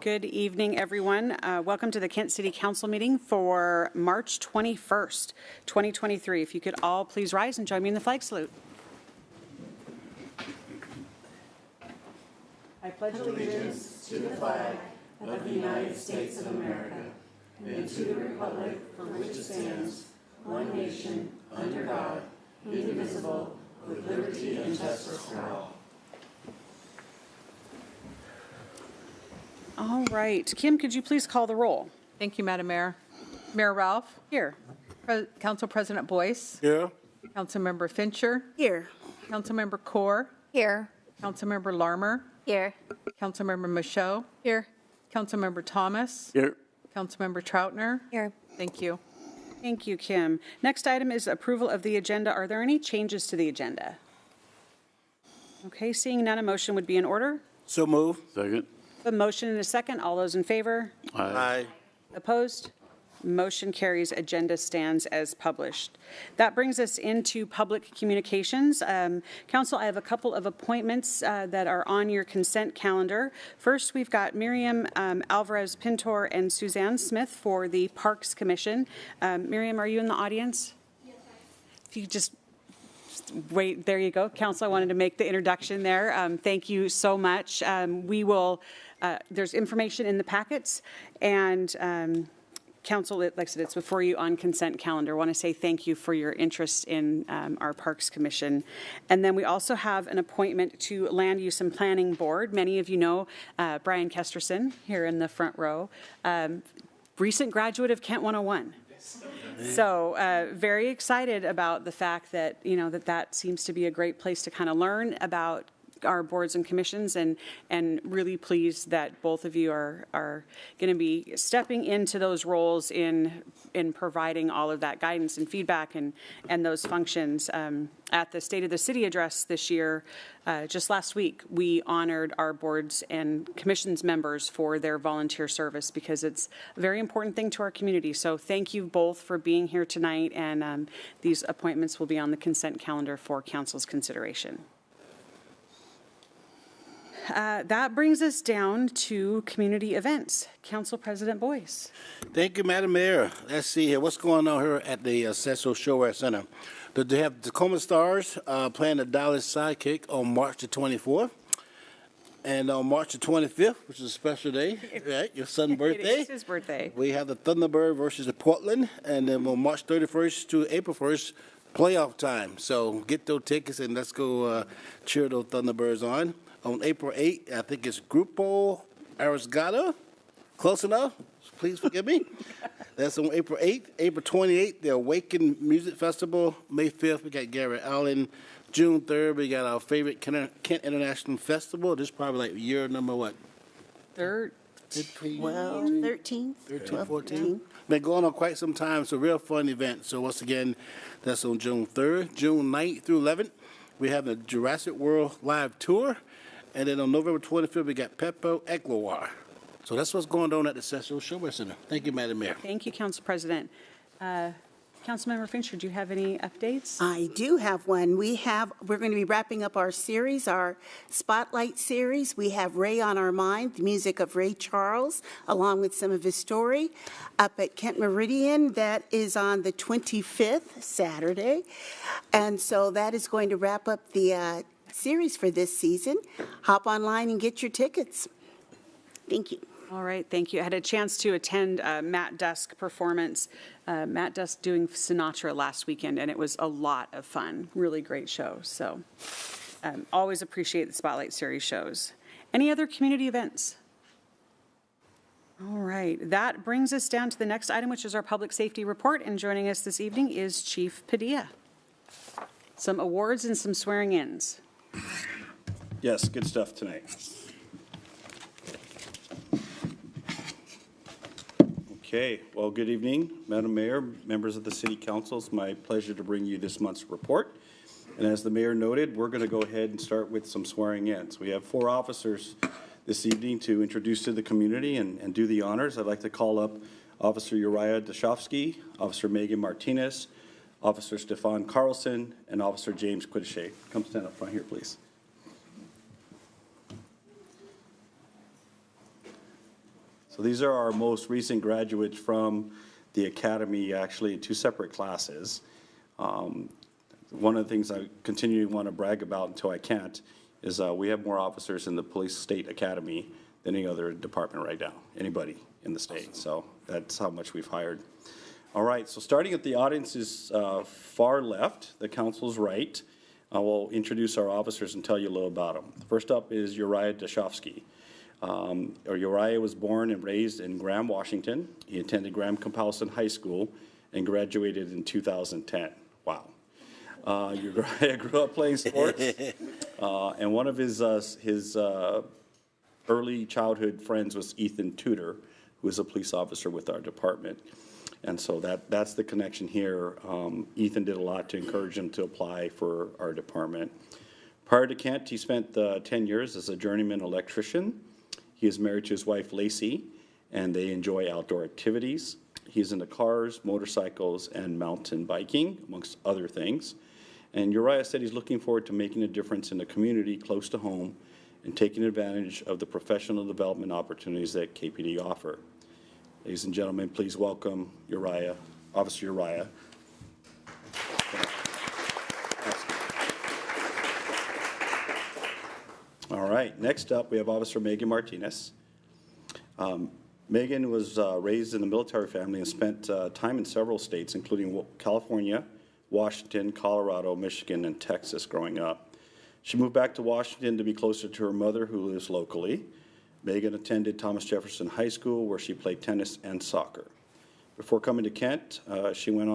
Good evening, everyone. Welcome to the Kent City Council meeting for March 21st, 2023. If you could all please rise and join me in the flag salute. I pledge allegiance to the flag of the United States of America and to the republic for which it stands, one nation, under God, indivisible, with liberty and justice for all. All right. Kim, could you please call the roll? Thank you, Madam Mayor. Mayor Ralph? Here. Council President Boyce? Here. Councilmember Fincher? Here. Councilmember Kaur? Here. Councilmember Larmer? Here. Councilmember Michaud? Here. Councilmember Thomas? Here. Councilmember Troutner? Here. Thank you. Thank you, Kim. Next item is approval of the agenda. Are there any changes to the agenda? Okay, seeing none, a motion would be in order. So move. Second. A motion and a second. All those in favor? Aye. Opposed? Motion carries. Agenda stands as published. That brings us into public communications. Council, I have a couple of appointments that are on your consent calendar. First, we've got Miriam Alvarez-Pintor and Suzanne Smith for the Parks Commission. Miriam, are you in the audience? Yes, if you just wait, there you go. Council, I wanted to make the introduction there. Thank you so much. We will, there's information in the packets, and Council, like I said, it's before you on consent calendar. I want to say thank you for your interest in our Parks Commission. And then we also have an appointment to Land Use and Planning Board. Many of you know Brian Kesterson here in the front row, recent graduate of Kent 101. So very excited about the fact that, you know, that seems to be a great place to kind of learn about our boards and commissions, and really pleased that both of you are going to be stepping into those roles in providing all of that guidance and feedback and those functions. At the State of the City address this year, just last week, we honored our boards and commissions members for their volunteer service because it's a very important thing to our community. So thank you both for being here tonight, and these appointments will be on the consent calendar for Council's consideration. That brings us down to community events. Council President Boyce. Thank you, Madam Mayor. Let's see here. What's going on here at the Central Showwear Center? They have Tacoma Stars playing the Dallas Sidekick on March the 24th. And on March the 25th, which is a special day, right? Your son's birthday. It is his birthday. We have the Thunderbird versus the Portland. And then on March 31st to April 1st, playoff time. So get those tickets and let's go cheer those Thunderbirds on. On April 8th, I think it's Grupo Arriesgado. Close enough? Please forgive me. That's on April 8th. April 28th, the Awaken Music Festival. May 5th, we got Garrett Allen. June 3rd, we got our favorite Kent International Festival. This is probably like year number what? 13. 13. 14. Been going on quite some time. It's a real fun event. So once again, that's on June 3rd. June 9th through 11th, we have the Jurassic World Live Tour. And then on November 25th, we got Peppo Egloire. So that's what's going on at the Central Showwear Center. Thank you, Madam Mayor. Thank you, Council President. Councilmember Fincher, do you have any updates? I do have one. We're going to be wrapping up our series, our Spotlight series. We have Ray on Our Mind, the music of Ray Charles, along with some of his story, up at Kent Meridian. That is on the 25th, Saturday. And so that is going to wrap up the series for this season. Hop online and get your tickets. Thank you. All right, thank you. I had a chance to attend Matt Dusk performance. Matt Dusk doing Sinatra last weekend, and it was a lot of fun. Really great show. So always appreciate the Spotlight Series shows. Any other community events? All right, that brings us down to the next item, which is our public safety report. And joining us this evening is Chief Padilla. Some awards and some swearing-ins. Yes, good stuff tonight. Okay, well, good evening, Madam Mayor, members of the City Council. It's my pleasure to bring you this month's report. And as the Mayor noted, we're going to go ahead and start with some swearing-ins. We have 4 officers this evening to introduce to the community and do the honors. I'd like to call up Officer Uriah Dashofsky, Officer Megan Martinez, Officer Stefan Carlson, and Officer James Quidishay. Come stand up front here, please. So these are our most recent graduates from the academy, actually in 2 separate classes. One of the things I continue to want to brag about until I can't is we have more officers in the Police State Academy than any other department right now, anybody in the state. So that's how much we've hired. All right, so starting at the audience's far left, the council's right, I will introduce our officers and tell you a little about them. First up is Uriah Dashofsky. Uriah was born and raised in Graham, Washington. He attended Graham Compowson High School and graduated in 2010. Wow. Uriah grew up playing sports, and one of his early childhood friends was Ethan Tudor, who is a police officer with our department. And so that's the connection here. Ethan did a lot to encourage him to apply for our department. Prior to Kent, he spent 10 years as a journeyman electrician. He is married to his wife, Lacey, and they enjoy outdoor activities. He's into cars, motorcycles, and mountain biking, amongst other things. And Uriah said he's looking forward to making a difference in the community close to home and taking advantage of the professional development opportunities that KPD offer. Ladies and gentlemen, please welcome Uriah, Officer Uriah. All right, next up, we have Officer Megan Martinez. Megan was raised in a military family and spent time in several states, including California, Washington, Colorado, Michigan, and Texas growing up. She moved back to Washington to be closer to her mother, who lives locally. Megan attended Thomas Jefferson High School, where she played tennis and soccer. Before coming to Kent, she went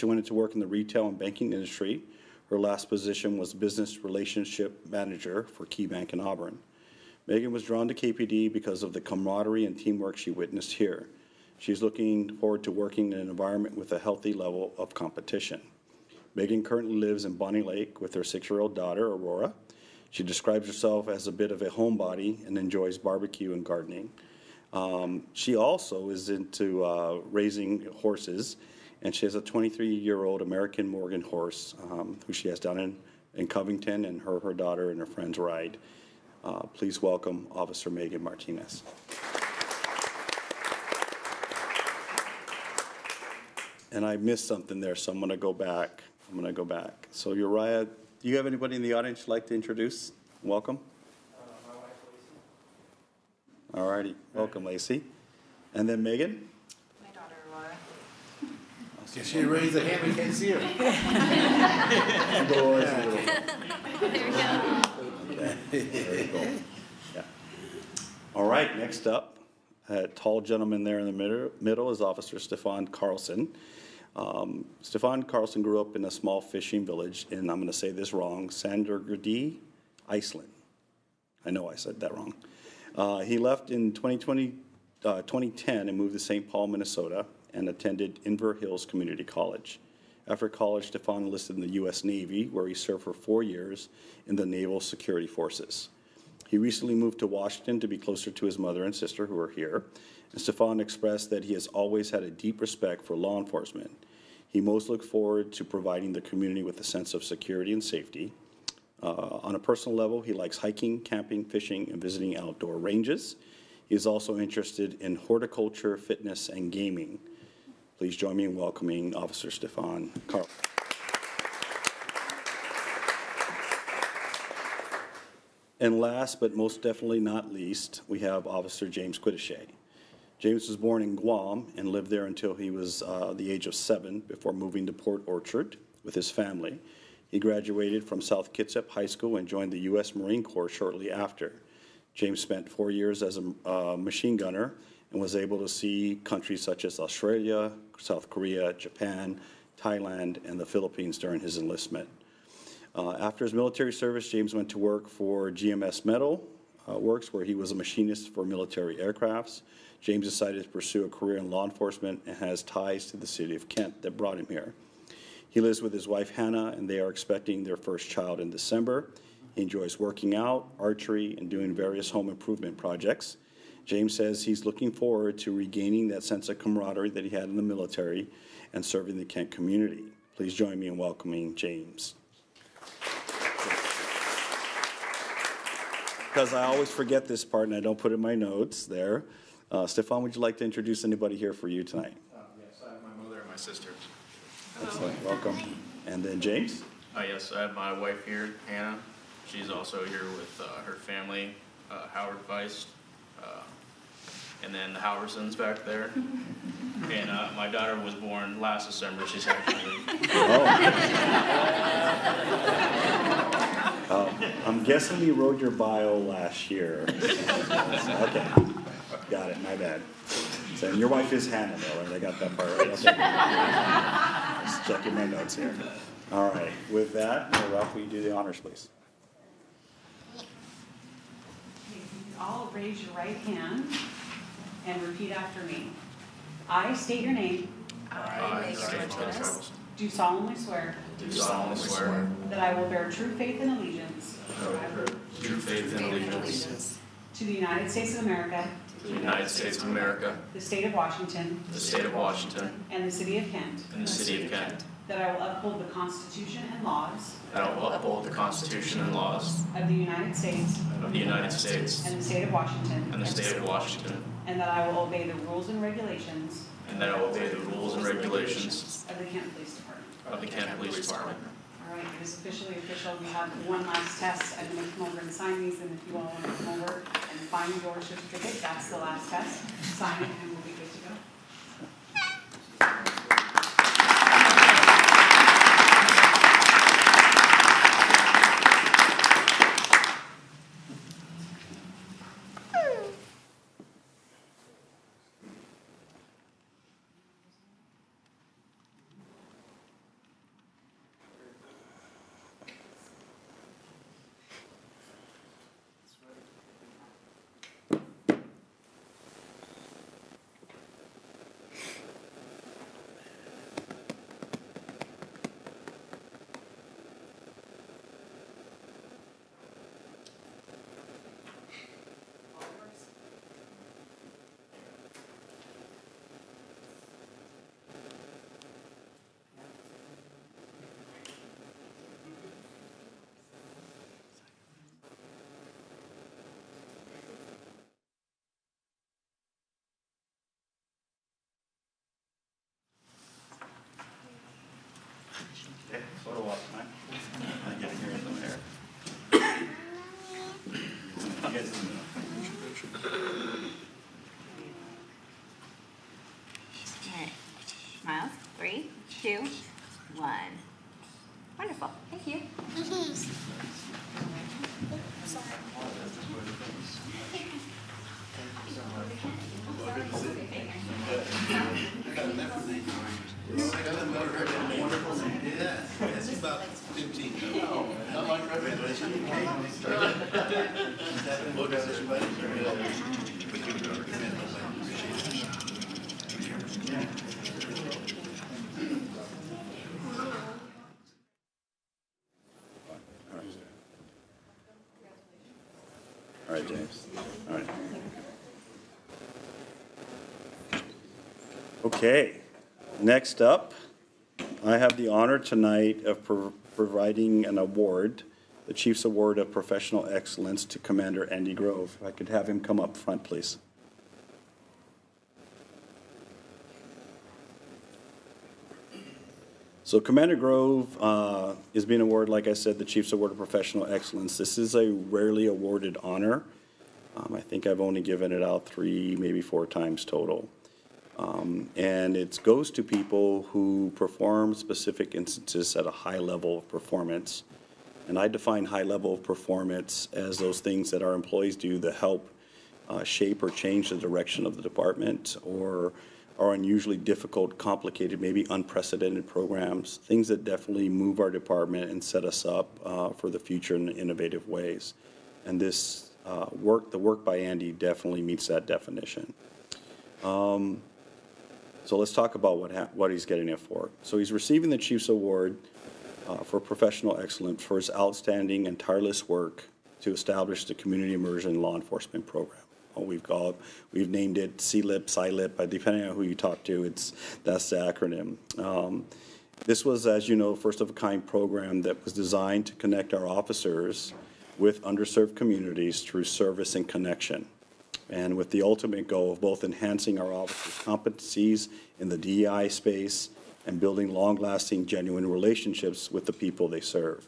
into work in the retail and banking industry. Her last position was Business Relationship Manager for KeyBank in Auburn. Megan was drawn to KPD because of the camaraderie and teamwork she witnessed here. She's looking forward to working in an environment with a healthy level of competition. Megan currently lives in Bonnie Lake with her 6-year-old daughter, Aurora. She describes herself as a bit of a homebody and enjoys barbecue and gardening. She also is into raising horses, and she has a 23-year-old American Morgan horse who she has down in Covington, and her daughter and her friends ride. Please welcome Officer Megan Martinez. And I missed something there, so I'm going to go back. So Uriah, do you have anybody in the audience you'd like to introduce? Welcome. My wife, Lacey. All righty. Welcome, Lacey. And then Megan? My daughter, Aurora. Did she raise her hand? We can't see her. There we go. Yeah. All right, next up, that tall gentleman there in the middle is Officer Stefan Carlson. Stefan Carlson grew up in a small fishing village in, I'm going to say this wrong, Sandergurdi, Iceland. I know I said that wrong. He left in 2010 and moved to St. Paul, Minnesota, and attended Inver Hills Community College. After college, Stefan enlisted in the U.S. Navy, where he served for 4 years in the Naval Security Forces. He recently moved to Washington to be closer to his mother and sister, who are here. And Stefan expressed that he has always had a deep respect for law enforcement. He most looked forward to providing the community with a sense of security and safety. On a personal level, he likes hiking, camping, fishing, and visiting outdoor ranges. He is also interested in horticulture, fitness, and gaming. Please join me in welcoming Officer Stefan Carlson. And last, but most definitely not least, we have Officer James Quidishay. James was born in Guam and lived there until he was the age of 7 before moving to Port Orchard with his family. He graduated from South Kitsap High School and joined the U.S. Marine Corps shortly after. James spent 4 years as a machine gunner and was able to see countries such as Australia, South Korea, Japan, Thailand, and the Philippines during his enlistment. After his military service, James went to work for GMS Metal Works, where he was a machinist for military aircrafts. James decided to pursue a career in law enforcement and has ties to the city of Kent that brought him here. He lives with his wife, Hannah, and they are expecting their first child in December. He enjoys working out, archery, and doing various home improvement projects. James says he's looking forward to regaining that sense of camaraderie that he had in the military and serving the Kent community. Please join me in welcoming James. Because I always forget this part and I don't put it in my notes there. Stefan, would you like to introduce anybody here for you tonight? Yes, I have my mother and my sister. Excellent, welcome. And then James? Yes, I have my wife here, Hannah. She's also here with her family, Howard Feist, and then the Howersons back there. And my daughter was born last December. She's actually. I'm guessing you wrote your bio last year. Okay, got it, my bad. So, and your wife is Hannah though, right? I got that part right. Okay. Just checking my notes here. All right, with that, Ralph, will you do the honors, please? All raise your right hand and repeat after me. I state your name, do solemnly swear Do solemnly swear that I will bear true faith and allegiance true faith and allegiance to the United States of America, to the United States of America, the state of Washington, the state of Washington, and the city of Kent, and the city of Kent. that I will uphold the Constitution and laws That I will uphold the Constitution and laws of the United States of the United States and the state of Washington, and the state of Washington, and that I will obey the rules and regulations and that I will obey the rules and regulations of the Kent Police Department. of the Kent Police Department. All right, it is officially official. We have one last test. I'm going to come over and sign these, and if you all want to come over and find your certificate, that's the last test. Sign it, and we'll be good to go. Okay, photo op time. I get to hear them there. All right. Smiles. 3, 2, 1. Wonderful. Thank you. It's about 15. All right, James. All right. Okay, next up, I have the honor tonight of providing an award, the Chief's Award of Professional Excellence to Commander Andy Grove. If I could have him come up front, please. So Commander Grove is being awarded, like I said, the Chief's Award of Professional Excellence. This is a rarely awarded honor. I think I've only given it out 3, maybe 4 times total. And it goes to people who perform specific instances at a high level of performance. And I define high level of performance as those things that our employees do that help shape or change the direction of the department, or are unusually difficult, complicated, maybe unprecedented programs, things that definitely move our department and set us up for the future in innovative ways. And this the work by Andy definitely meets that definition. So let's talk about what he's getting it for. So he's receiving the Chief's Award for Professional Excellence for his outstanding and tireless work to establish the Community Immersion Law Enforcement Program. We've named it CLIP, SILIP, depending on who you talk to, that's the acronym. This was, as you know, first-of-a-kind program that was designed to connect our officers with underserved communities through service and connection. and with the ultimate goal of both enhancing our officers' competencies in the DEI space and building long-lasting, genuine relationships with the people they serve.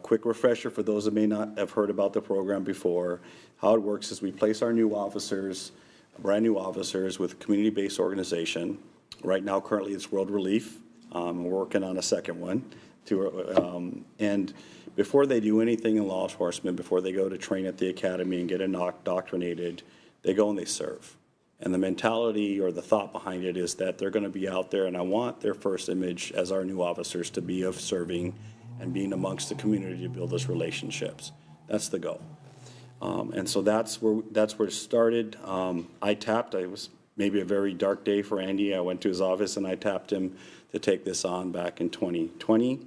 Quick refresher for those that may not have heard about the program before. How it works is we place our new officers, brand new officers, with a community-based organization. Right now, currently, it's World Relief. We're working on a second one. And before they do anything in law enforcement, before they go to train at the academy and get indoctrinated, they go and they serve. And the mentality or the thought behind it is that they're going to be out there, and I want their first image as our new officers to be of serving and being amongst the community to build those relationships. That's the goal. And so that's where it started. I tapped. It was maybe a very dark day for Andy. I went to his office and I tapped him to take this on back in 2020.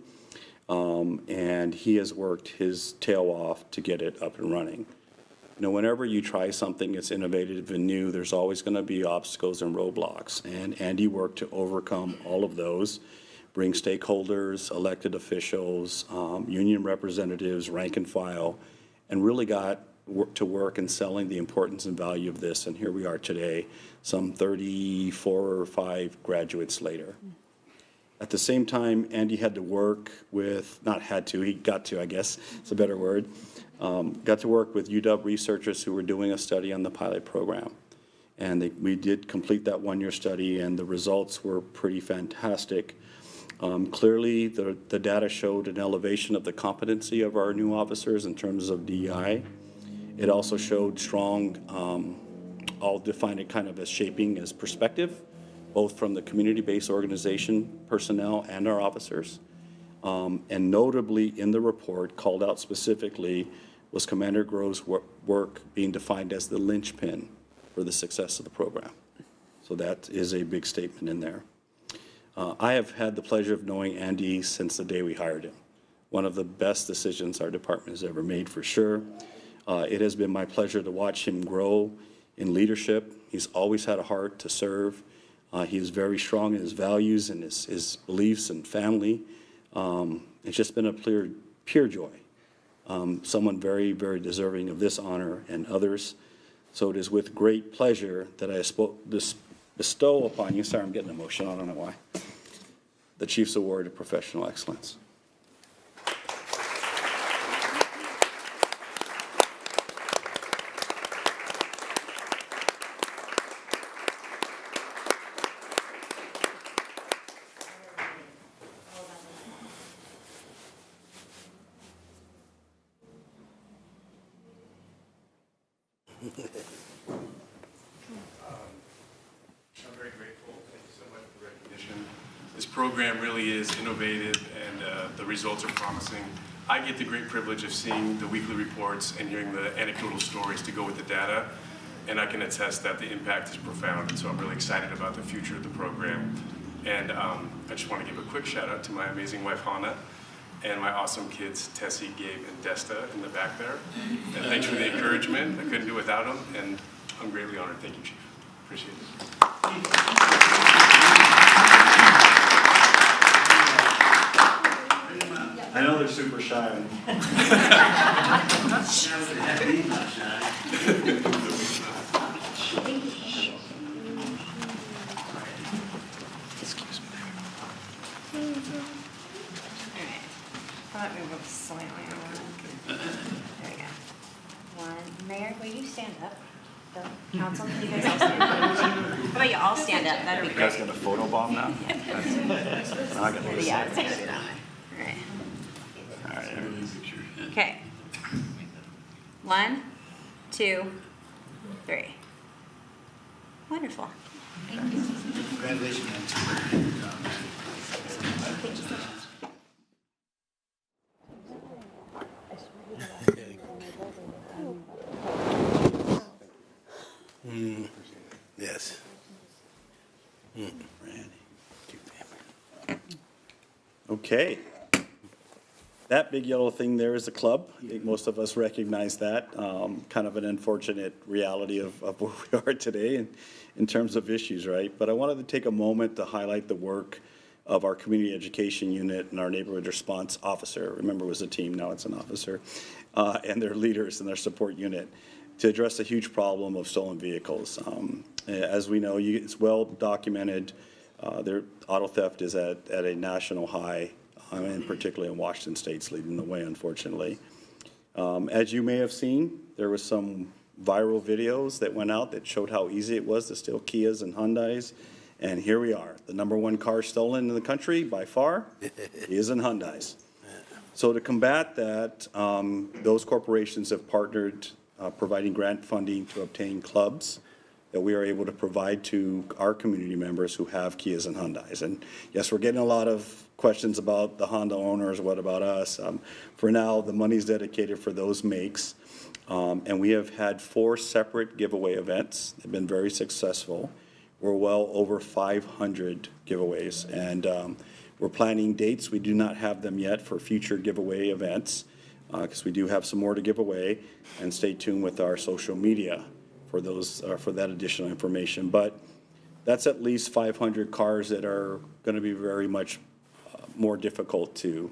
And he has worked his tail off to get it up and running. You know, whenever you try something that's innovative and new, there's always going to be obstacles and roadblocks. And Andy worked to overcome all of those, bring stakeholders, elected officials, union representatives, rank and file, and really got to work in selling the importance and value of this. And here we are today, some 34 or 5 graduates later. At the same time, Andy had to work with, not had to, he got to, I guess, it's a better word, got to work with UW researchers who were doing a study on the pilot program. And we did complete that one-year study, and the results were pretty fantastic. Clearly, the data showed an elevation of the competency of our new officers in terms of DEI. It also showed strong, I'll define it kind of as shaping as perspective, both from the community-based organization personnel and our officers. And notably in the report, called out specifically, was Commander Grove's work being defined as the linchpin for the success of the program. So that is a big statement in there. I have had the pleasure of knowing Andy since the day we hired him. One of the best decisions our department has ever made, for sure. It has been my pleasure to watch him grow in leadership. He's always had a heart to serve. He is very strong in his values and his beliefs and family. It's just been a pure joy. Someone very, very deserving of this honor and others. So it is with great pleasure that I bestow upon you, sorry, I'm getting emotional, I don't know why, the Chief's Award of Professional Excellence. I'm very grateful. Thank you so much for the recognition. This program really is innovative, and the results are promising. I get the great privilege of seeing the weekly reports and hearing the anecdotal stories to go with the data, and I can attest that the impact is profound, and so I'm really excited about the future of the program. And I just want to give a quick shout out to my amazing wife, Hannah, and my awesome kids, Tessie, Gabe, and Desta in the back there. And thanks for the encouragement. I couldn't do it without them, and I'm greatly honored. Thank you, Chief. Appreciate it. I know they're super shy. Excuse me. All right. I'll let me move slightly over. There we go. One. Mayor, will you stand up? The council, can you guys all stand up? How about you all stand up? That'd be You great. guys got a photo bomb now? I got this. Yeah, it's gonna be that way. All right. Okay. 1, 2, 3. Wonderful. Yes. Okay. That big yellow thing there is the club. I think most of us recognize that. Kind of an unfortunate reality of where we are today in terms of issues, right? But I wanted to take a moment to highlight the work of our community education unit and our neighborhood response officer. Remember, it was a team, now it's an officer, and their leaders and their support unit. to address a huge problem of stolen vehicles. As we know, it's well documented, auto theft is at a national high, and particularly in Washington State's leading the way, unfortunately. As you may have seen, there was some viral videos that went out that showed how easy it was to steal Kias and Hyundais. And here we are, the #1 car stolen in the country by far is in Hyundais. So to combat that, those corporations have partnered, providing grant funding to obtain clubs that we are able to provide to our community members who have Kias and Hyundais. And yes, we're getting a lot of questions about the Honda owners, what about us? For now, the money's dedicated for those makes. And we have had 4 separate giveaway events. They've been very successful. We're well over 500 giveaways, and we're planning dates. We do not have them yet for future giveaway events because we do have some more to give away. And stay tuned with our social media for those for that additional information. But that's at least 500 cars that are going to be very much more difficult to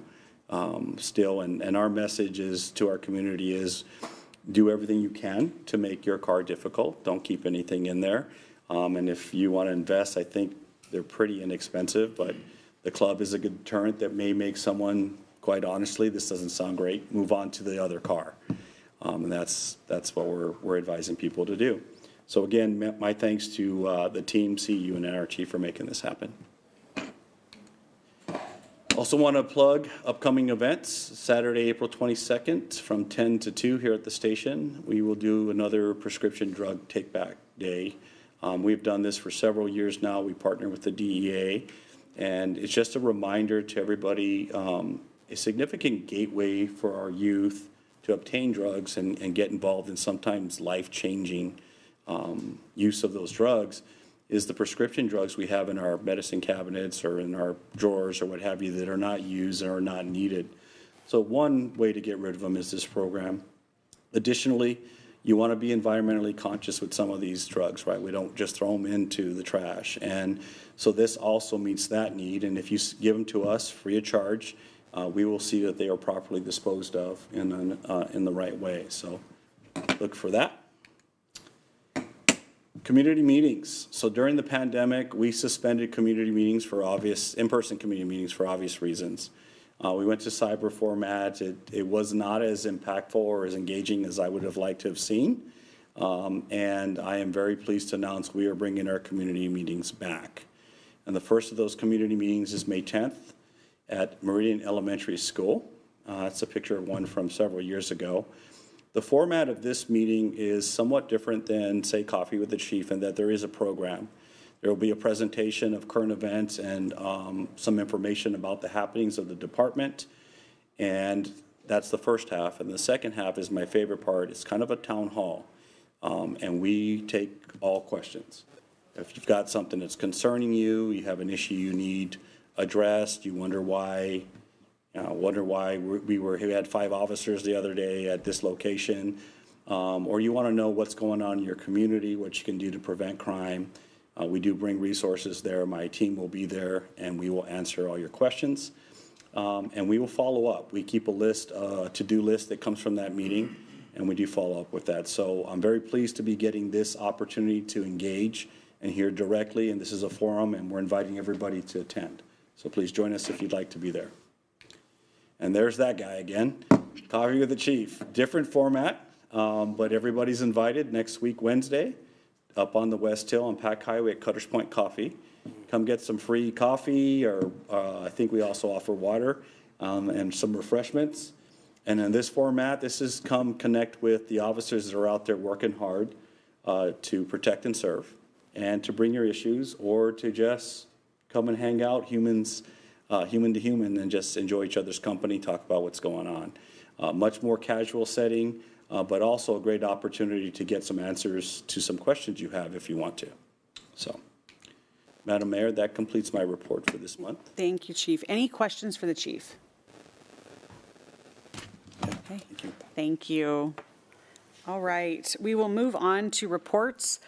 steal. And our message is to our community is do everything you can to make your car difficult. Don't keep anything in there. And if you want to invest, I think they're pretty inexpensive, but the club is a good deterrent that may make someone, quite honestly, this doesn't sound great, move on to the other car. And that's what we're advising people to do. So again, my thanks to the team, CU and our chief for making this happen. Also want to plug upcoming events. Saturday, April 22nd from 10 to 2 here at the station. We will do another prescription drug take-back day. We've done this for several years now. We partner with the DEA, and it's just a reminder to everybody, a significant gateway for our youth to obtain drugs and get involved in sometimes life-changing use of those drugs is the prescription drugs we have in our medicine cabinets or in our drawers or what have you that are not used and are not needed. So one way to get rid of them is this program. Additionally, you want to be environmentally conscious with some of these drugs, right? We don't just throw them into the trash. And so this also meets that need. And if you give them to us free of charge, we will see that they are properly disposed of in the right way. So look for that. Community meetings. So during the pandemic, we suspended community meetings for in-person community meetings for obvious reasons. We went to cyber format. It was not as impactful or as engaging as I would have liked to have seen. And I am very pleased to announce we are bringing our community meetings back. And the first of those community meetings is May 10th at Meridian Elementary School. That's a picture of one from several years ago. The format of this meeting is somewhat different than, say, Coffee with the Chief, in that there is a program. There will be a presentation of current events and some information about the happenings of the department. And that's the first half. And the second half is my favorite part. It's kind of a town hall. And we take all questions. If you've got something that's concerning you, you have an issue you need addressed, you wonder why, we had 5 officers the other day at this location, or you want to know what's going on in your community, what you can do to prevent crime. We do bring resources there. My team will be there, and we will answer all your questions. And we will follow up. We keep a list, to-do list that comes from that meeting, and we do follow up with that. So I'm very pleased to be getting this opportunity to engage and hear directly, and this is a forum, and we're inviting everybody to attend. So please join us if you'd like to be there. And there's that guy again, Coffee with the Chief. Different format, but everybody's invited next week, Wednesday, up on the West Hill on Pack Highway at Cutters Point Coffee. Come get some free coffee, or I think we also offer water and some refreshments. And in this format, this is come connect with the officers that are out there working hard to protect and serve, and to bring your issues, or to just come and hang out, human to human, and just enjoy each other's company, talk about what's going on. Much more casual setting, but also a great opportunity to get some answers to some questions you have if you want to. So, Madam Mayor, that completes my report for this month. Thank you, Chief. Any questions for the Chief? Okay. Thank you. Thank you. All right, we will move on to reports.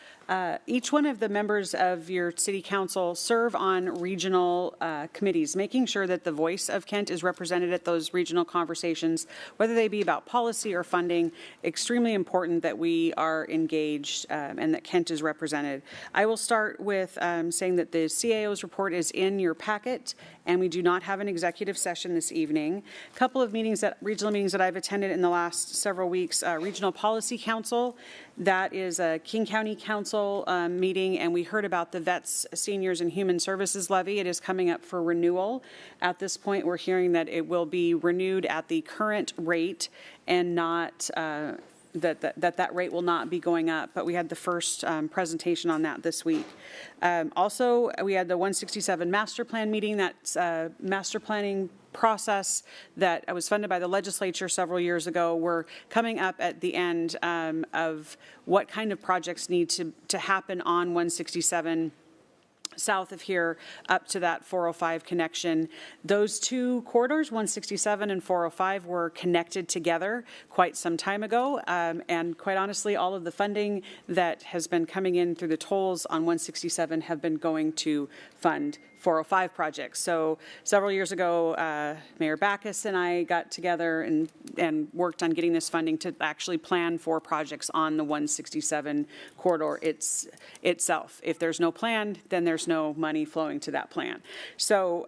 Each one of the members of your city council serve on regional committees, making sure that the voice of Kent is represented at those regional conversations, whether they be about policy or funding. Extremely important that we are engaged and that Kent is represented. I will start with saying that the CAO's report is in your packet, and we do not have an executive session this evening. A couple of regional meetings that I've attended in the last several weeks, Regional Policy Council, that is a King County Council meeting, and we heard about the Vets, Seniors, and Human Services levy. It is coming up for renewal. At this point, we're hearing that it will be renewed at the current rate and not that rate will not be going up, but we had the first presentation on that this week. Also, we had the 167 master plan meeting. That's master planning process that was funded by the legislature several years ago. We're coming up at the end of what kind of projects need to happen on 167 south of here up to that 405 connection. Those two corridors, 167 and 405, were connected together quite some time ago. And quite honestly, all of the funding that has been coming in through the tolls on 167 have been going to fund 405 projects. So several years ago, Mayor Backus and I got together and worked on getting this funding to actually plan for projects on the 167 corridor itself. If there's no plan, then there's no money flowing to that plan. So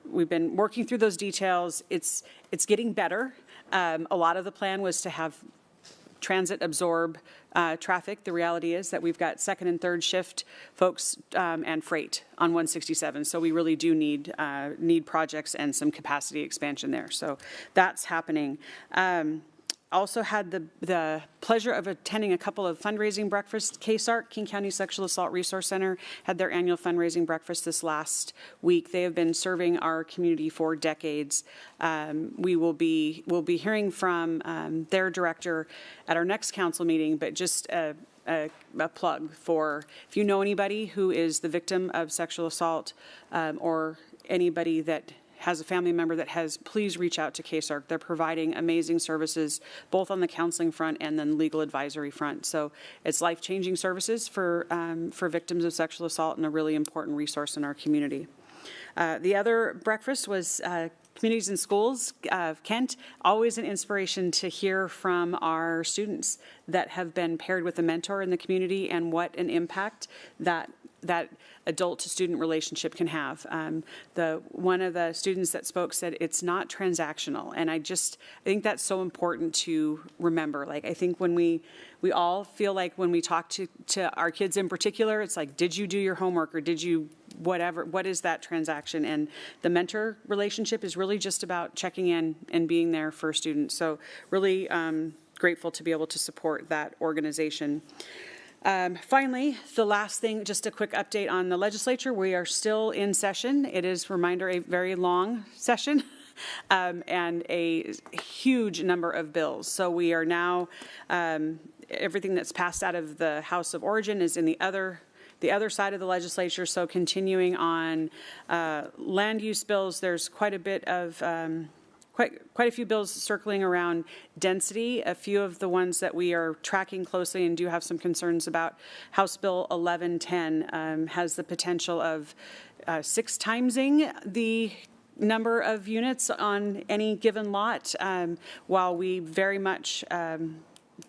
we've been working through those details. It's getting better. A lot of the plan was to have transit absorb traffic. The reality is that we've got second and third shift folks and freight on 167. So we really do need projects and some capacity expansion there. So that's happening. Also had the pleasure of attending a couple of fundraising breakfasts. KSARC, King County Sexual Assault Resource Center, had their annual fundraising breakfast this last week. They have been serving our community for decades. We'll be hearing from their director at our next council meeting, but just a plug for if you know anybody who is the victim of sexual assault or anybody that has a family member that has, please reach out to KSARC. They're providing amazing services, both on the counseling front and then legal advisory front. So it's life-changing services for victims of sexual assault and a really important resource in our community. The other breakfast was Communities in Schools of Kent. Always an inspiration to hear from our students that have been paired with a mentor in the community and what an impact that adult to student relationship can have. One of the students that spoke said it's not transactional, and I think that's so important to remember. Like, I think when we all feel like when we talk to our kids in particular, it's like, did you do your homework or did you whatever, what is that transaction? And the mentor relationship is really just about checking in and being there for students. So really grateful to be able to support that organization. Finally, the last thing, just a quick update on the legislature. We are still in session. It is, reminder, a very long session and a huge number of bills. So we are now, everything that's passed out of the House of Origin is in the other side of the legislature. So continuing on land use bills, there's quite a bit of quite a few bills circling around density. A few of the ones that we are tracking closely and do have some concerns about. House Bill 1110 has the potential of 6-timesing the number of units on any given lot. While we very much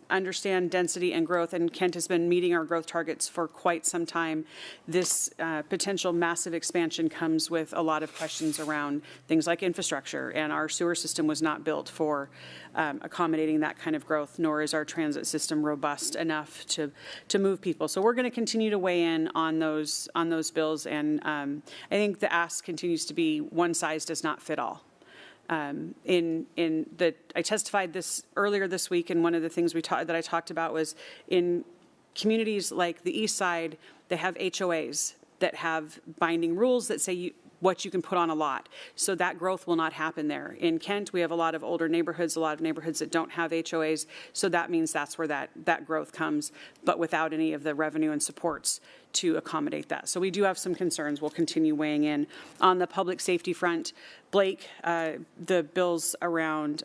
understand density and growth, and Kent has been meeting our growth targets for quite some time, this potential massive expansion comes with a lot of questions around things like infrastructure, and our sewer system was not built for accommodating that kind of growth, nor is our transit system robust enough to move people. So we're going to continue to weigh in on those bills, and I think the ask continues to be one size does not fit all. I testified earlier this week, and one of the things that I talked about was in communities like the East Side, they have HOAs that have binding rules that say what you can put on a lot. So that growth will not happen there. In Kent, we have a lot of older neighborhoods, a lot of neighborhoods that don't have HOAs. So that means that's where that growth comes, but without any of the revenue and supports to accommodate that. So we do have some concerns. We'll continue weighing in. On the public safety front, Blake, the bills around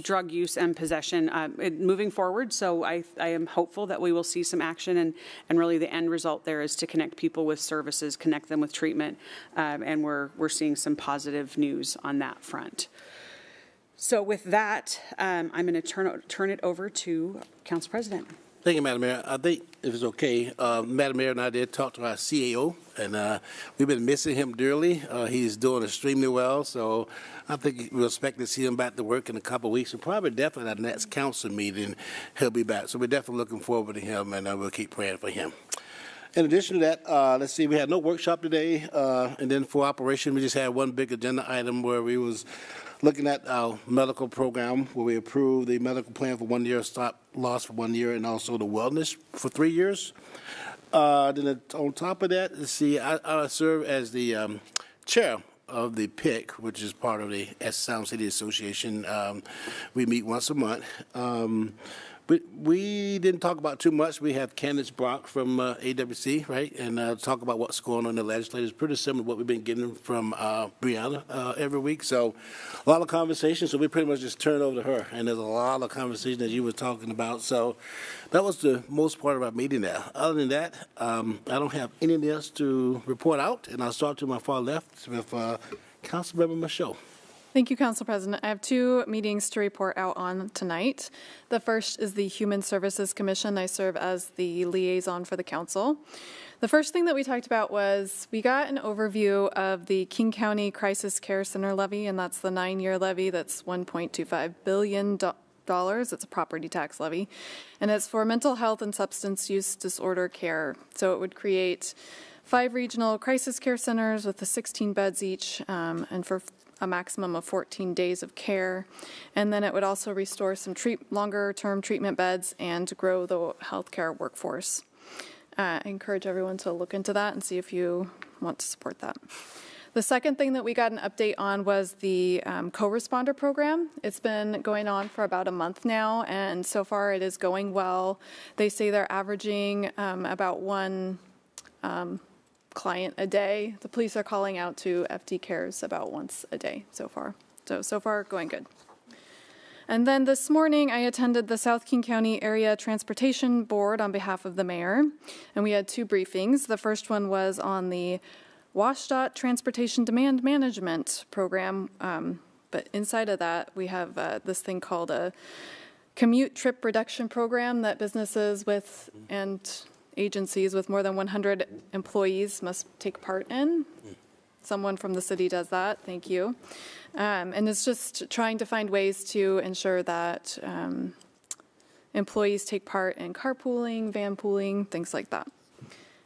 drug use and possession moving forward. So I am hopeful that we will see some action, and really the end result there is to connect people with services, connect them with treatment, and we're seeing some positive news on that front. So with that, I'm going to turn it over to Council President. Thank you, Madam Mayor. I think if it's okay, Madam Mayor and I did talk to our CAO, and we've been missing him dearly. He's doing extremely well, so I think we'll expect to see him back to work in a couple of weeks, and probably definitely at our next council meeting, he'll be back. So we're definitely looking forward to him, and we'll keep praying for him. In addition to that, let's see, we had no workshop today, and then for operation, we just had one big agenda item where we was looking at our medical program, where we approved the medical plan for 1 year, stop loss for 1 year, and also the wellness for 3 years. Then on top of that, let's see, I serve as the chair of the PIC, which is part of the Sound City Association. We meet once a month. But we didn't talk about too much. We have Candace Brock from AWC, right, and talk about what's going on in the legislature. It's pretty similar to what we've been getting from Brianna every week. So a lot of conversations, so we pretty much just turn it over to her. And there's a lot of conversations that you were talking about. So that was the most part of our meeting there. Other than that, I don't have anything else to report out. And I'll start to my far left with Councilmember Michaud. Thank you, Council President. I have 2 meetings to report out on tonight. The first is the Human Services Commission. I serve as the liaison for the council. The first thing that we talked about was we got an overview of the King County Crisis Care Center levy, and that's the 9-year levy. That's $1.25 billion. It's a property tax levy, and it's for mental health and substance use disorder care. So it would create 5 regional crisis care centers with the 16 beds each, and for a maximum of 14 days of care. And then it would also restore some longer-term treatment beds and grow the healthcare workforce. I encourage everyone to look into that and see if you want to support that. The second thing that we got an update on was the co-responder program. It's been going on for about a month now, and so far it is going well. They say they're averaging about 1 client a day. The police are calling out to FD Cares about once a day so far. So far, going good. And then this morning, I attended the South King County Area Transportation Board on behalf of the mayor, and we had 2 briefings. The first one was on the WashDOT Transportation Demand Management Program, but inside of that, we have this thing called a commute trip reduction program that businesses with and agencies with more than 100 employees must take part in. Someone from the city does that. Thank you. And it's just trying to find ways to ensure that employees take part in carpooling, van pooling, things like that.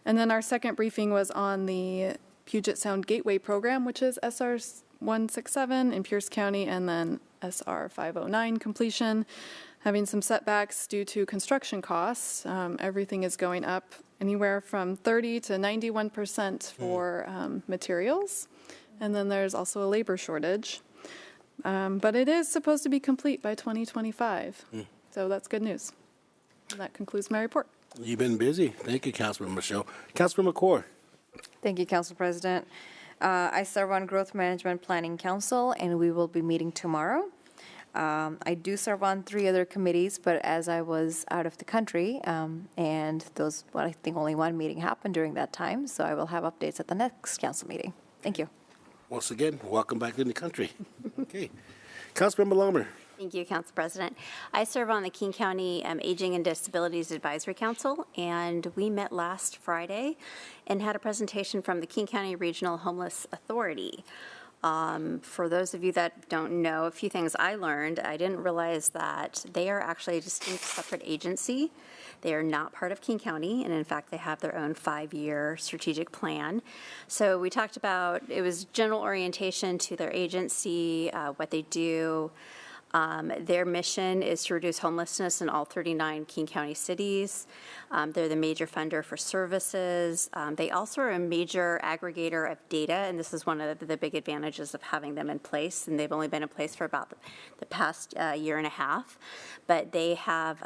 And then our second briefing was on the Puget Sound Gateway Program, which is SR 167 in Pierce County, and then SR 509 completion. Having some setbacks due to construction costs. Everything is going up anywhere from 30 to 91% for materials. And then there's also a labor shortage. But it is supposed to be complete by 2025. So that's good news. And that concludes my report. You've been busy. Thank you, Councilmember Michaud. Councilmember McCord. Thank you, Council President. I serve on Growth Management Planning Council, and we will be meeting tomorrow. I do serve on 3 other committees, but as I was out of the country, and I think only 1 meeting happened during that time, so I will have updates at the next council meeting. Thank you. Once again, welcome back in the country. Okay. Councilmember Larmer. Thank you, Council President. I serve on the King County Aging and Disabilities Advisory Council, and we met last Friday and had a presentation from the King County Regional Homeless Authority. For those of you that don't know, a few things I learned. I didn't realize that they are actually a distinct separate agency. They are not part of King County, and in fact, they have their own 5-year strategic plan. So we talked about, it was general orientation to their agency, what they do. Their mission is to reduce homelessness in all 39 King County cities. They're the major funder for services. They also are a major aggregator of data, and this is one of the big advantages of having them in place, and they've only been in place for about the past year and a half. But they have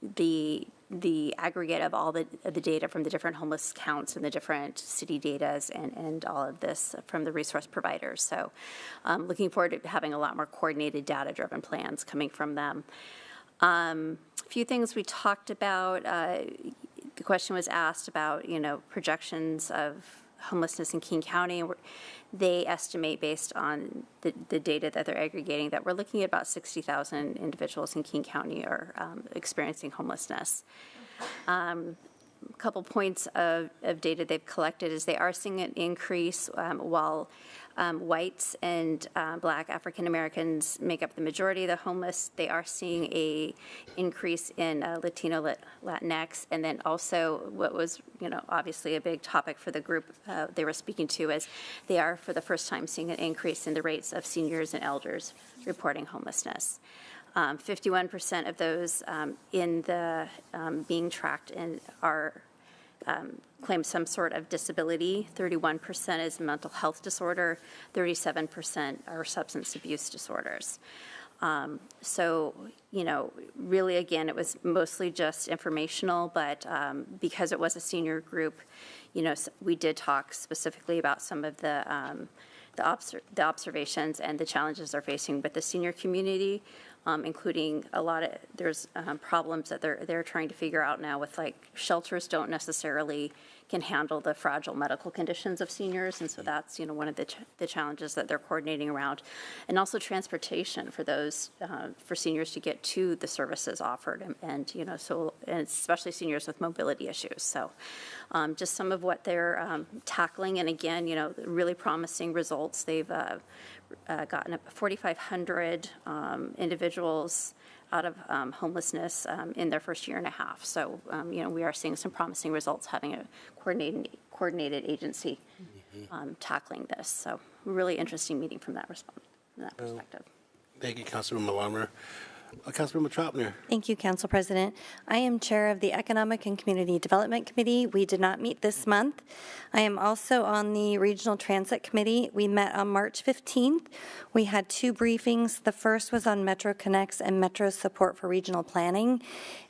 the the aggregate of all the data from the different homeless counts and the different city datas and all of this from the resource providers. So looking forward to having a lot more coordinated data-driven plans coming from them. A few things we talked about. The question was asked about, projections of homelessness in King County. They estimate, based on the data that they're aggregating, that we're looking at about 60,000 individuals in King County are experiencing homelessness. A couple points of data they've collected is they are seeing an increase while whites and Black African Americans make up the majority of the homeless. They are seeing a increase in Latino, Latinx, and then also what was, obviously a big topic for the group they were speaking to is they are for the first time seeing an increase in the rates of seniors and elders reporting homelessness. 51% of those in the being tracked and are claim some sort of disability. 31% is mental health disorder. 37% are substance abuse disorders. So, really, again, it was mostly just informational, but because it was a senior group, we did talk specifically about some of the observations and the challenges they're facing with the senior community, including there's problems that they're trying to figure out now with, like, shelters don't necessarily can handle the fragile medical conditions of seniors, and so that's, one of the challenges that they're coordinating around. And also transportation for those, for seniors to get to the services offered, and especially seniors with mobility issues. So just some of what they're tackling, and again, really promising results. They've gotten 4,500 individuals out of homelessness in their first year and a half. So, we are seeing some promising results having a coordinated agency tackling this. So, really interesting meeting from that perspective. Thank you, Councilmember Larmer. Councilmember Troutner. Thank you, Council President. I am Chair of the Economic and Community Development Committee. We did not meet this month. I am also on the Regional Transit Committee. We met on March 15th. We had 2 briefings. The first was on Metro Connects and Metro support for regional planning.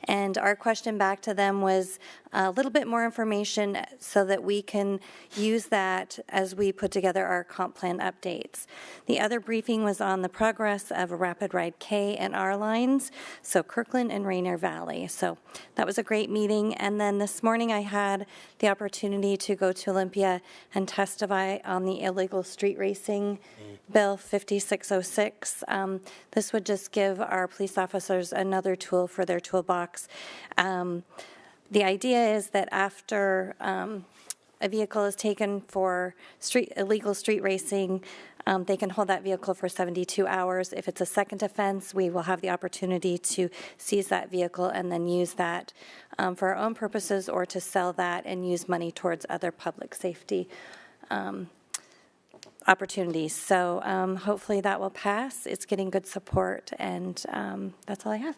And our question back to them was a little bit more information so that we can use that as we put together our comp plan updates. The other briefing was on the progress of Rapid Ride K and R lines, so Kirkland and Rainier Valley. So that was a great meeting. And then this morning I had the opportunity to go to Olympia and testify on the illegal street racing bill 5606. This would just give our police officers another tool for their toolbox. The idea is that after a vehicle is taken for illegal street racing, they can hold that vehicle for 72 hours. If it's a second offense, we will have the opportunity to seize that vehicle and then use that for our own purposes or to sell that and use money towards other public safety opportunities. So hopefully that will pass. It's getting good support, and that's all I have.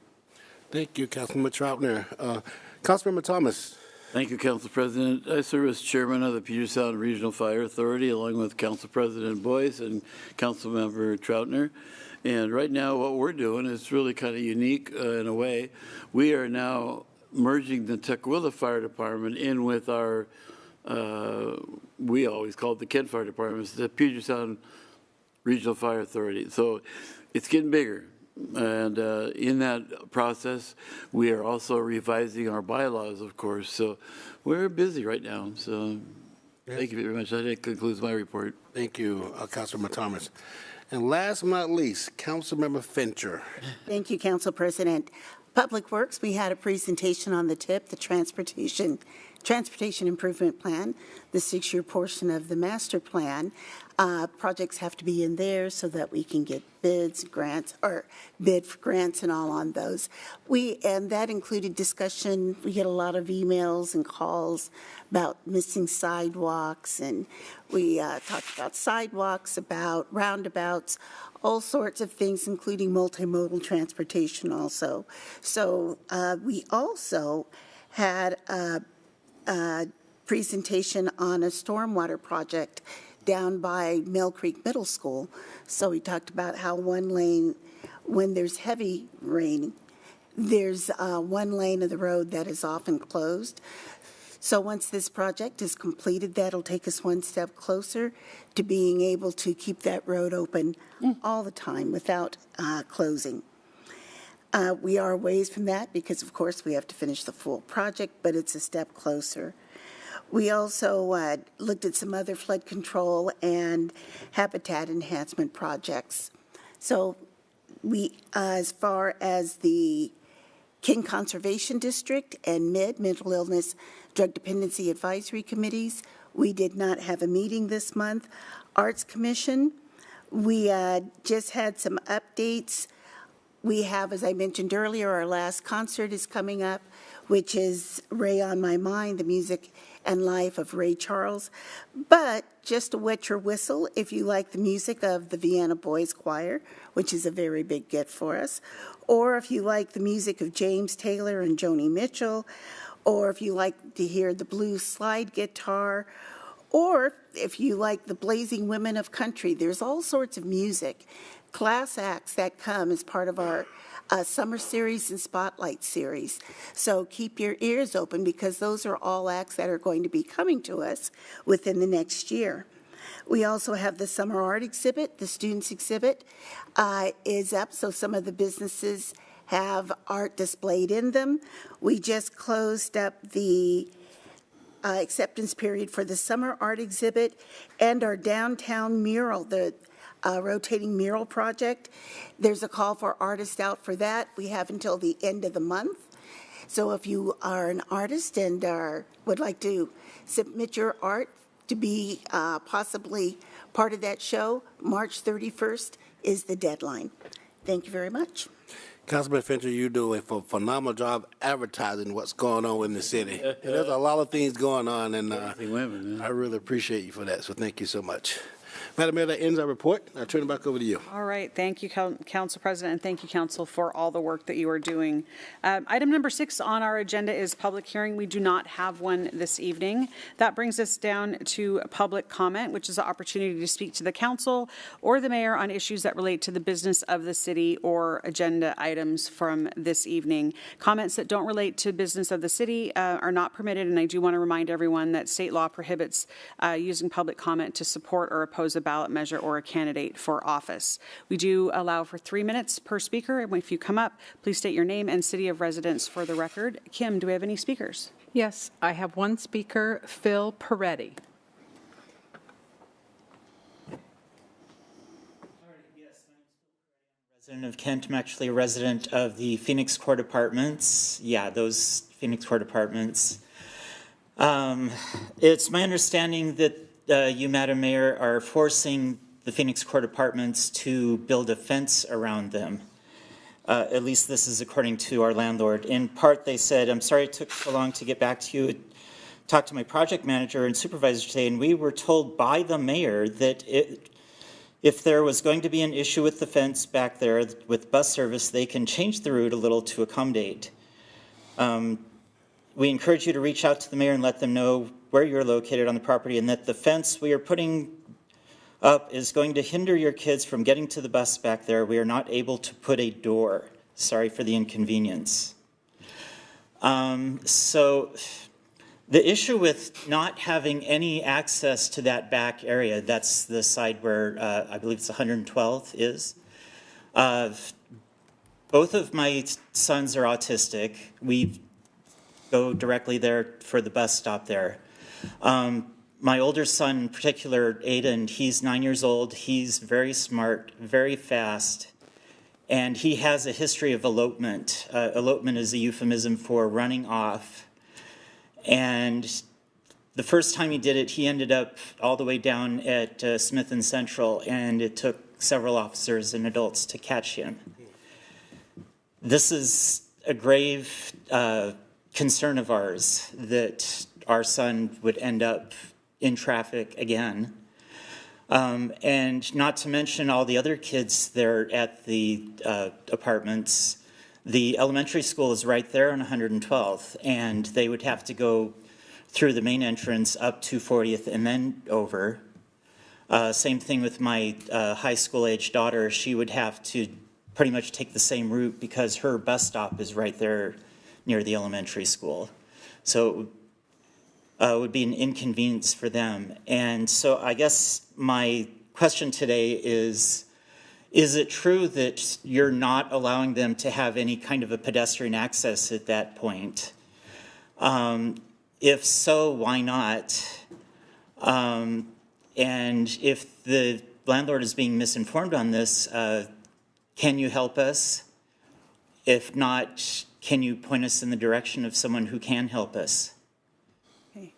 Thank you, Councilmember Troutner. Councilmember Thomas. Thank you, Council President. I serve as chairman of the Puget Sound Regional Fire Authority, along with Council President Boyce and Councilmember Troutner. And right now, what we're doing is really kind of unique in a way. We are now merging the Tukwila Fire Department in with our, we always call it the Kent Fire Department, it's the Puget Sound Regional Fire Authority. So it's getting bigger. And in that process, we are also revising our bylaws, of course. So we're busy right now. So thank you very much. That concludes my report. Thank you, Councilmember Thomas. And last but not least, Councilmember Fincher. Thank you, Council President. Public Works, we had a presentation on the TIP, the Transportation Improvement Plan, the 6-year portion of the master plan. Projects have to be in there so that we can get bids, grants, or bid for grants and all on those. And that included discussion. We get a lot of emails and calls about missing sidewalks, and we talked about sidewalks, about roundabouts, all sorts of things, including multimodal transportation also. So we also had a presentation on a stormwater project down by Mill Creek Middle School. So we talked about how one lane, when there's heavy rain, There's one lane of the road that is often closed. So once this project is completed, that'll take us one step closer to being able to keep that road open all the time without closing. We are a ways from that because, of course, we have to finish the full project, but it's a step closer. We also looked at some other flood control and habitat enhancement projects. So we, as far as the King Conservation District and Mental Illness Drug Dependency Advisory Committees, we did not have a meeting this month. Arts Commission, we just had some updates. We have, as I mentioned earlier, our last concert is coming up, which is Ray on My Mind, the music and life of Ray Charles. But just to wet your whistle, if you like the music of the Vienna Boys Choir, which is a very big gift for us, or if you like the music of James Taylor and Joni Mitchell, or if you like to hear the blues slide guitar, or if you like the Blazing Women of Country, there's all sorts of music, class acts that come as part of our summer series and spotlight series. So keep your ears open because those are all acts that are going to be coming to us within the next year. We also have the summer art exhibit. The students exhibit is up, so some of the businesses have art displayed in them. We just closed up the acceptance period for the summer art exhibit and our downtown mural, the rotating mural project. There's a call for artists out for that. We have until the end of the month. So if you are an artist and would like to submit your art to be possibly part of that show, March 31st is the deadline. Thank you very much. Councilman Fincher, you do a phenomenal job advertising what's going on in the city. And there's a lot of things going on, and I really appreciate you for that, so thank you so much. Madam Mayor, that ends our report. I turn it back over to you. All right. Thank you, Council President, and thank you, Council, for all the work that you are doing. Item number 6 on our agenda is public hearing. We do not have one this evening. That brings us down to public comment, which is an opportunity to speak to the Council or the Mayor on issues that relate to the business of the city or agenda items from this evening. Comments that don't relate to business of the city are not permitted, and I do want to remind everyone that state law prohibits using public comment to support or oppose a ballot measure or a candidate for office. We do allow for 3 minutes per speaker, and if you come up, please state your name and city of residence for the record. Kim, do we have any speakers? Yes, I have one speaker, Phil Peretti. Resident of Kent. I'm actually a resident of the Phoenix Court Apartments. Yeah, those Phoenix Court Apartments. It's my understanding that you, Madam Mayor, are forcing the Phoenix Court Apartments to build a fence around them. At least this is according to our landlord. In part, they said, I'm sorry it took so long to get back to you. Talked to my project manager and supervisor today, and we were told by the mayor that if there was going to be an issue with the fence back there with bus service, they can change the route a little to accommodate. We encourage you to reach out to the mayor and let them know where you're located on the property and that the fence we are putting up is going to hinder your kids from getting to the bus back there. We are not able to put a door. Sorry for the inconvenience. So the issue with not having any access to that back area, that's the side where I believe it's 112 is. Both of my sons are autistic. We go directly there for the bus stop there. My older son in particular, Aiden, he's 9 years old. He's very smart, very fast, and he has a history of elopement. Elopement is a euphemism for running off. And the first time he did it, he ended up all the way down at Smith and Central, and it took several officers and adults to catch him. This is a grave concern of ours that our son would end up in traffic again. And not to mention all the other kids there at the apartments. The elementary school is right there on 112th, and they would have to go through the main entrance up to 40th and then over. Same thing with my high school age daughter. She would have to pretty much take the same route because her bus stop is right there near the elementary school. So it would be an inconvenience for them. And so I guess my question today is it true that you're not allowing them to have any kind of a pedestrian access at that point? If so, why not? And if the landlord is being misinformed on this, can you help us? If not, can you point us in the direction of someone who can help us? Okay.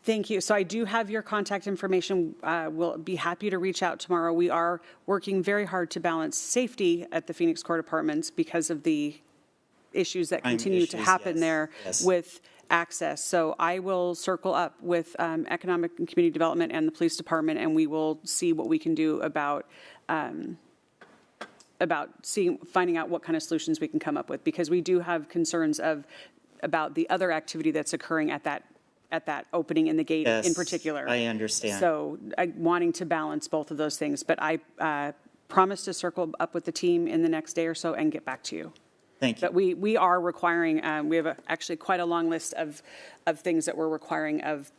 Thank you. So I do have your contact information. We'll be happy to reach out tomorrow. We are working very hard to balance safety at the Phoenix Court Apartments because of the issues that continue to happen there with access. So I will circle up with Economic and Community Development and the Police Department, and we will see what we can do about finding out what kind of solutions we can come up with, because we do have concerns about the other activity that's occurring at that opening in the gate in particular. I understand. So wanting to balance both of those things, but I promise to circle up with the team in the next day or so and get back to you. Thank you. But we are requiring, we have actually quite a long list of things that we're requiring of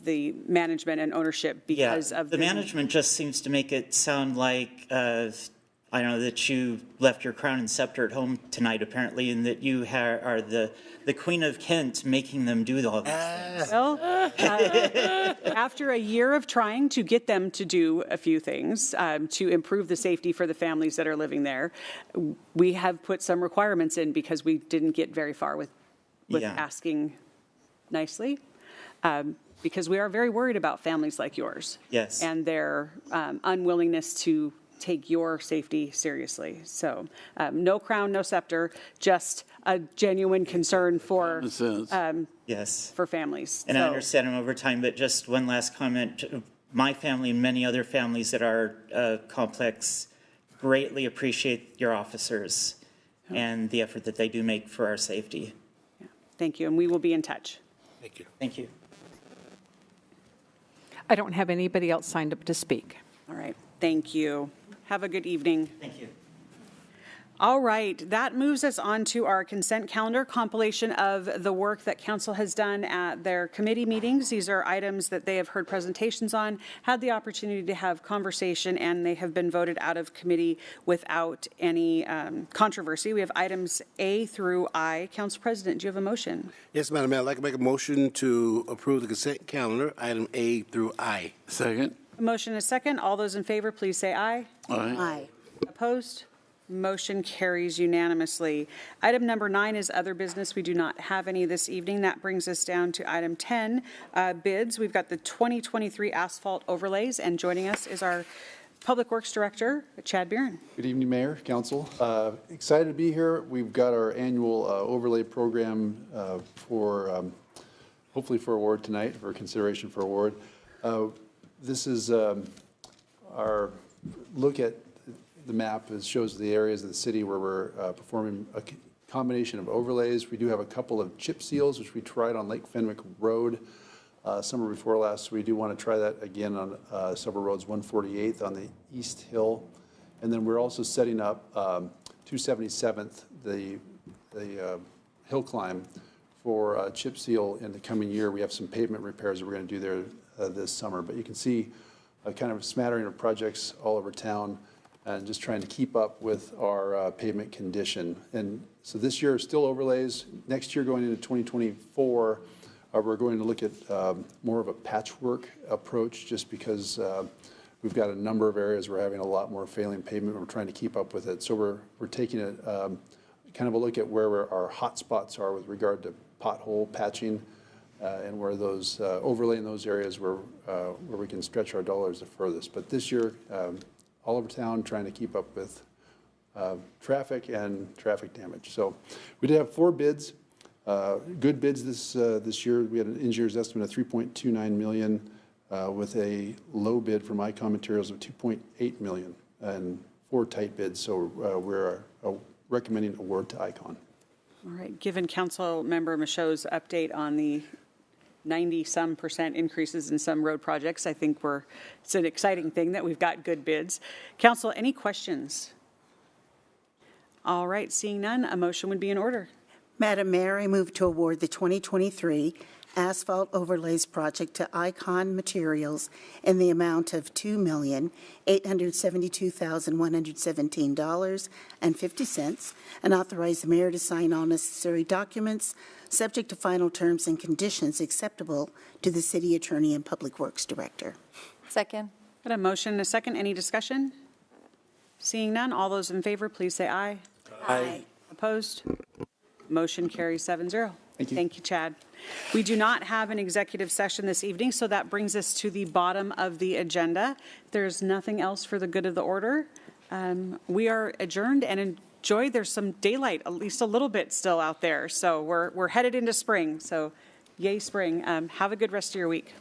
the management and ownership because of the management just seems to make it sound like, I don't know, that you left your crown and scepter at home tonight, apparently, and that you are the Queen of Kent making them do all these things. Well, after a year of trying to get them to do a few things to improve the safety for the families that are living there, we have put some requirements in because we didn't get very far with asking nicely. Because we are very worried about families like yours. Yes. And their unwillingness to take your safety seriously. So no crown, no scepter, just a genuine concern for for families. And I understand I'm over time, but just one last comment. My family and many other families that are complex greatly appreciate your officers and the effort that they do make for our safety. Yeah. Thank you, and we will be in touch. Thank you. Thank you. I don't have anybody else signed up to speak. All right. Thank you. Have a good evening. Thank you. All right, that moves us on to our consent calendar, compilation of the work that council has done at their committee meetings. These are items that they have heard presentations on, had the opportunity to have conversation, and they have been voted out of committee without any controversy. We have items A through I. Council President, do you have a motion? Yes, Madam Mayor, I'd like to make a motion to approve the consent calendar, item A through I. Second. A motion and a second. All those in favor, please say aye. Aye. Aye. Opposed? Motion carries unanimously. Item number 9 is other business. We do not have any this evening. That brings us down to item 10, bids. We've got the 2023 asphalt overlays, and joining us is our Public Works Director, Chad Buren. Good evening, Mayor, Council. Excited to be here. We've got our annual overlay program for hopefully for award tonight, for consideration for award. This is our look at the map. It shows the areas of the city where we're performing a combination of overlays. We do have a couple of chip seals, which we tried on Lake Fenwick Road summer before last. We do want to try that again on several roads, 148th on the East Hill. And then we're also setting up 277th, the hill climb for chip seal in the coming year. We have some pavement repairs that we're going to do there this summer. But you can see a kind of smattering of projects all over town, and just trying to keep up with our pavement condition. And so this year, still overlays. Next year, going into 2024, we're going to look at more of a patchwork approach, just because we've got a number of areas we're having a lot more failing pavement. We're trying to keep up with it. So we're taking a kind of a look at where our hot spots are with regard to pothole patching, and where those overlaying those areas where we can stretch our dollars the furthest. But this year, all over town, trying to keep up with traffic and traffic damage. So we did have 4 bids, good bids this year. We had an engineer's estimate of $3.29 million with a low bid from Icon Materials of $2.8 million, and 4 tight bids. So we're recommending award to Icon. All right. Given Councilmember Michaud's update on the 90-some% increases in some road projects, I think it's an exciting thing that we've got good bids. Council, any questions All right, seeing none, a motion would be in order. Madam Mayor, I move to award the 2023 Asphalt Overlays Project to Icon Materials in the amount of $2,872,117.50 and authorize the mayor to sign all necessary documents subject to final terms and conditions acceptable to the city attorney and public works director. Second. Got a motion and a second. Any discussion? Seeing none, all those in favor, please say aye. Aye. Opposed? Motion carries 7-0. Thank you. Thank you, Chad. We do not have an executive session this evening, so that brings us to the bottom of the agenda. There's nothing else for the good of the order. We are adjourned and enjoy. There's some daylight, at least a little bit still out there. So we're headed into spring. So yay spring. Have a good rest of your week.